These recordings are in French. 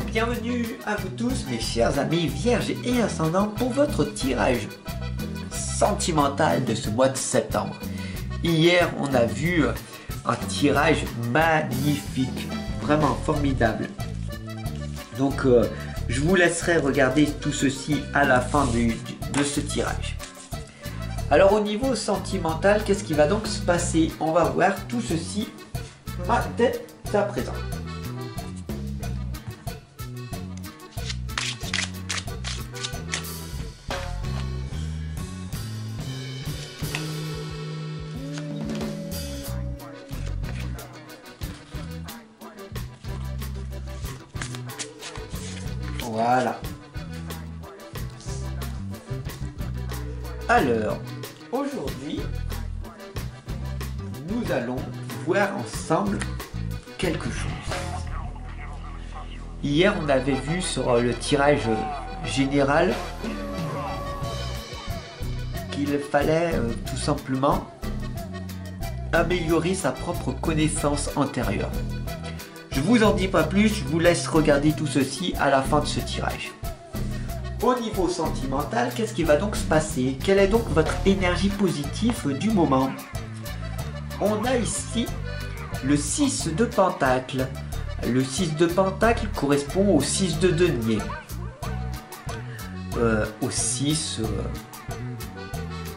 Bienvenue à vous tous mes chers amis vierges et ascendants pour votre tirage sentimental de ce mois de septembre. Hier on a vu un tirage magnifique, vraiment formidable. Donc je vous laisserai regarder tout ceci à la fin de ce tirage. Alors au niveau sentimental, qu'est-ce qui va donc se passer? On va voir tout ceci dès à présent. Voilà. Alors, aujourd'hui, nous allons voir ensemble quelque chose. Hier, on avait vu sur le tirage général qu'il fallait tout simplement améliorer sa propre connaissance antérieure. Je vous en dis pas plus, je vous laisse regarder tout ceci à la fin de ce tirage. Au niveau sentimental, qu'est-ce qui va donc se passer? Quelle est donc votre énergie positive du moment? On a ici le 6 de Pentacle. Le 6 de Pentacle correspond au 6 de denier. Au 6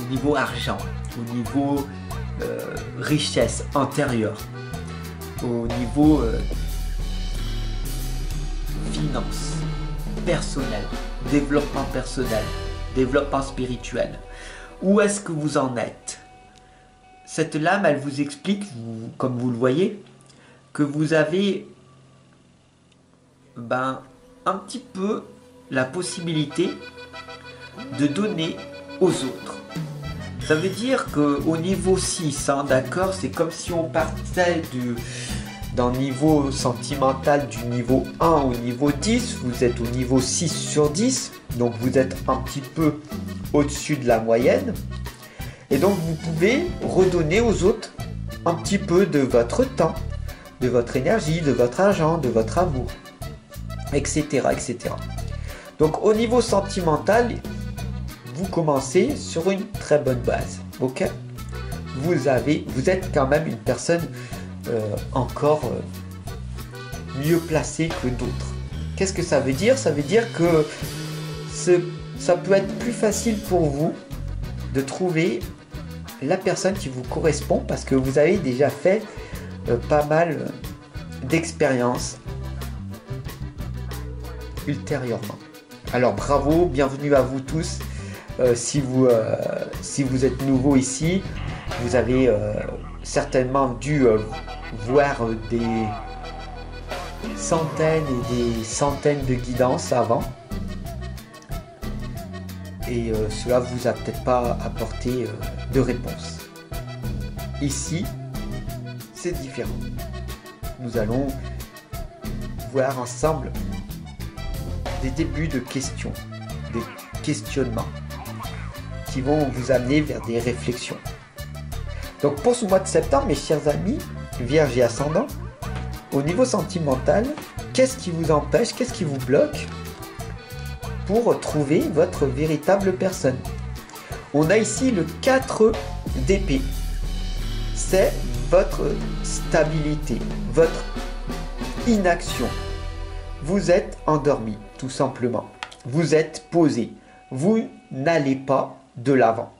au niveau argent, au niveau richesse intérieure, au niveau finance, personnel, développement personnel, développement spirituel. Où est-ce que vous en êtes? Cette lame, elle vous explique, comme vous le voyez, que vous avez un petit peu la possibilité de donner aux autres. Ça veut dire qu'au niveau 6, d'accord, c'est comme si on partait d'un niveau sentimental du niveau 1 au niveau 10, vous êtes au niveau 6 sur 10, donc vous êtes un petit peu au-dessus de la moyenne. Et donc vous pouvez redonner aux autres un petit peu de votre temps, de votre énergie, de votre argent, de votre amour, etc. etc. Donc au niveau sentimental, vous commencez sur une très bonne base. Ok, vous êtes quand même une personne encore mieux placée que d'autres. Qu'est-ce que ça veut dire? Ça veut dire que ça peut être plus facile pour vous de trouver la personne qui vous correspond parce que vous avez déjà fait pas mal d'expériences ultérieurement. Alors bravo, bienvenue à vous tous. Si vous êtes nouveau ici, vous avez certainement dû voir des centaines et des centaines de guidances avant. Et cela vous a peut-être pas apporté de réponse. Ici, c'est différent. Nous allons voir ensemble des débuts de questions, des questionnements qui vont vous amener vers des réflexions. Donc pour ce mois de septembre, mes chers amis, Vierge et ascendant, au niveau sentimental, qu'est-ce qui vous empêche, qu'est-ce qui vous bloque pour trouver votre véritable personne? On a ici le 4 d'épée. C'est votre stabilité, votre inaction. Vous êtes endormi, tout simplement. Vous êtes posé. Vous n'allez pas de l'avant.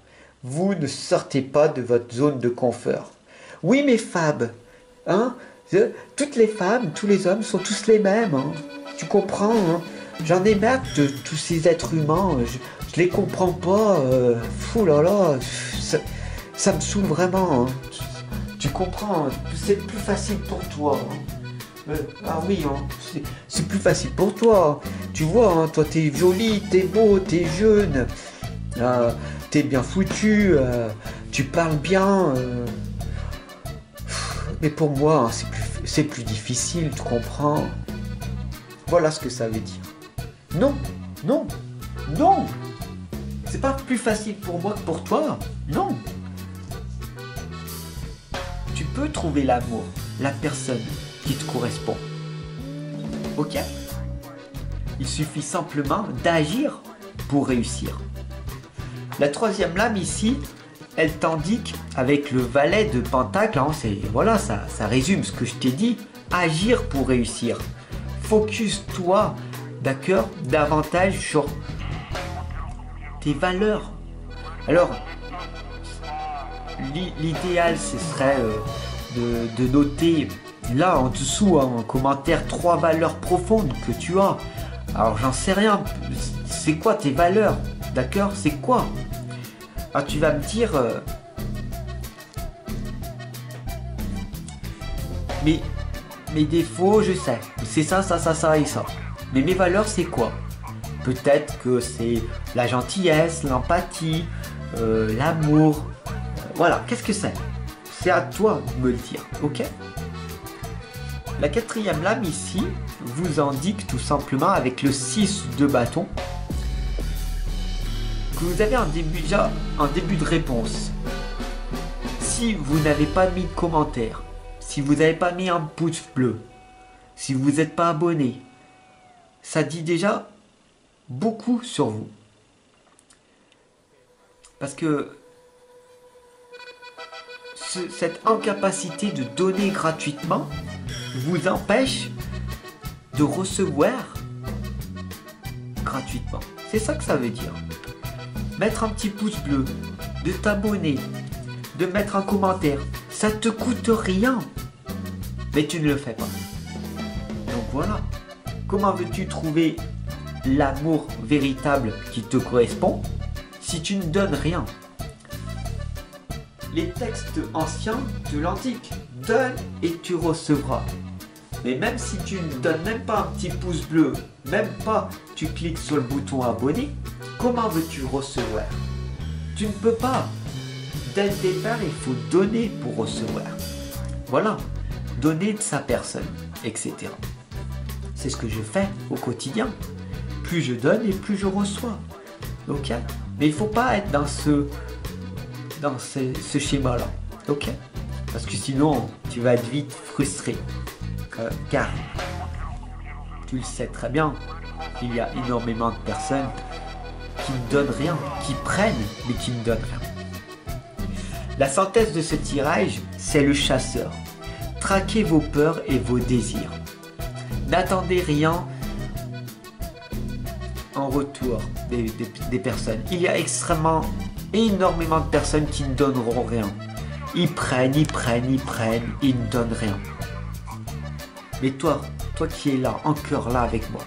Vous ne sortez pas de votre zone de confort. Oui, mais Fab, toutes les femmes, tous les hommes sont tous les mêmes. Tu comprends, J'en ai marre de tous ces êtres humains. Je les comprends pas. Fou là là, ça me saoule vraiment. Tu comprends, c'est plus facile pour toi. Ah oui, c'est plus facile pour toi. Tu vois, toi t'es joli, t'es beau, t'es jeune. T'es bien foutu, tu parles bien, mais pour moi c'est plus difficile, tu comprends? Voilà ce que ça veut dire. Non, non, non, c'est pas plus facile pour moi que pour toi, non. tu peux trouver l'amour, la personne qui te correspond. Ok? Il suffit simplement d'agir pour réussir. La troisième lame ici, elle t'indique avec le valet de pentacle, hein, voilà, ça résume ce que je t'ai dit, agir pour réussir. Focus-toi, d'accord, davantage sur tes valeurs. Alors, l'idéal, ce serait de noter là en dessous, hein, en commentaire, 3 valeurs profondes que tu as. Alors, j'en sais rien. C'est quoi tes valeurs? D'accord? C'est quoi? Alors, tu vas me dire... mes défauts, je sais. C'est ça, ça, ça, ça et ça. Mais mes valeurs, c'est quoi? Peut-être que c'est la gentillesse, l'empathie, l'amour. Voilà, qu'est-ce que c'est? C'est à toi de me le dire, ok? La quatrième lame ici vous indique tout simplement avec le 6 de bâton que vous avez déjà un début de réponse. Si vous n'avez pas mis de commentaire, si vous n'avez pas mis un pouce bleu, si vous n'êtes pas abonné, ça dit déjà beaucoup sur vous. Parce que cette incapacité de donner gratuitement vous empêche de recevoir gratuitement. C'est ça que ça veut dire. Mettre un petit pouce bleu, de t'abonner, de mettre un commentaire, ça te coûte rien. Mais tu ne le fais pas. Donc voilà. Comment veux-tu trouver l'amour véritable qui te correspond si tu ne donnes rien? Les textes anciens te l'indiquent. Donne et tu recevras. Mais même si tu ne donnes même pas un petit pouce bleu, même pas tu cliques sur le bouton abonner, comment veux-tu recevoir? Tu ne peux pas. Dès le départ, il faut donner pour recevoir. Voilà. Donner de sa personne, etc. C'est ce que je fais au quotidien. Plus je donne et plus je reçois. Ok? Mais il ne faut pas être dans ce schéma-là. Ok? Parce que sinon, tu vas être vite frustré. Car, tu le sais très bien, il y a énormément de personnes qui ne donnent rien, qui prennent, mais qui ne donnent rien. La synthèse de ce tirage, c'est le chasseur. Traquez vos peurs et vos désirs. N'attendez rien en retour des personnes. Il y a énormément de personnes qui ne donneront rien. Ils prennent, ils prennent, ils prennent, ils ne donnent rien. Mais toi qui es là, en cœur là avec moi,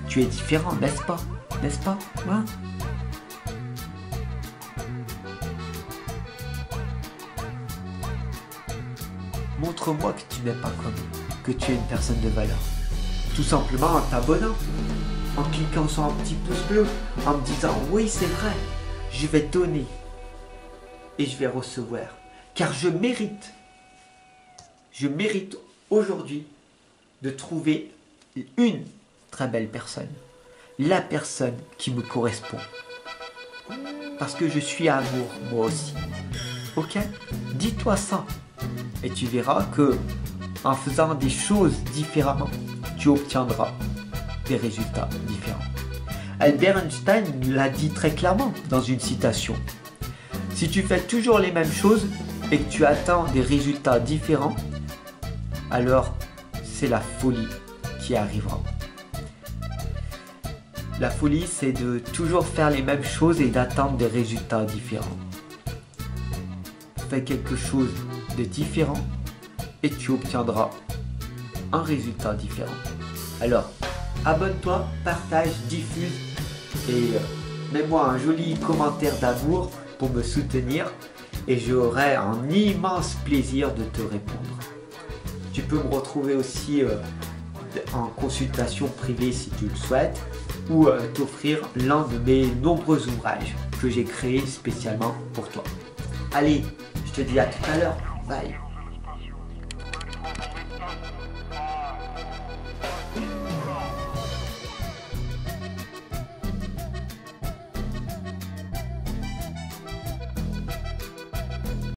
tu es différent, n'est-ce pas? N'est-ce pas? Hein? Montre-moi que tu n'es pas comme eux, que tu es une personne de valeur. Tout simplement en t'abonnant, en cliquant sur un petit pouce bleu, en me disant oui c'est vrai, je vais donner et je vais recevoir. Car je mérite aujourd'hui de trouver une très belle personne. La personne qui me correspond. Parce que je suis amour, moi aussi. Ok? Dis-toi ça. Et tu verras que en faisant des choses différemment, tu obtiendras des résultats différents. Albert Einstein l'a dit très clairement dans une citation. Si tu fais toujours les mêmes choses et que tu attends des résultats différents, alors c'est la folie qui arrivera. La folie, c'est de toujours faire les mêmes choses et d'attendre des résultats différents. Fais quelque chose de différent et tu obtiendras un résultat différent. Alors, abonne-toi, partage, diffuse et mets-moi un joli commentaire d'amour pour me soutenir et j'aurai un immense plaisir de te répondre. Tu peux me retrouver aussi en consultation privée si tu le souhaites ou t'offrir l'un de mes nombreux ouvrages que j'ai créés spécialement pour toi. Allez, je te dis à tout à l'heure. Bye.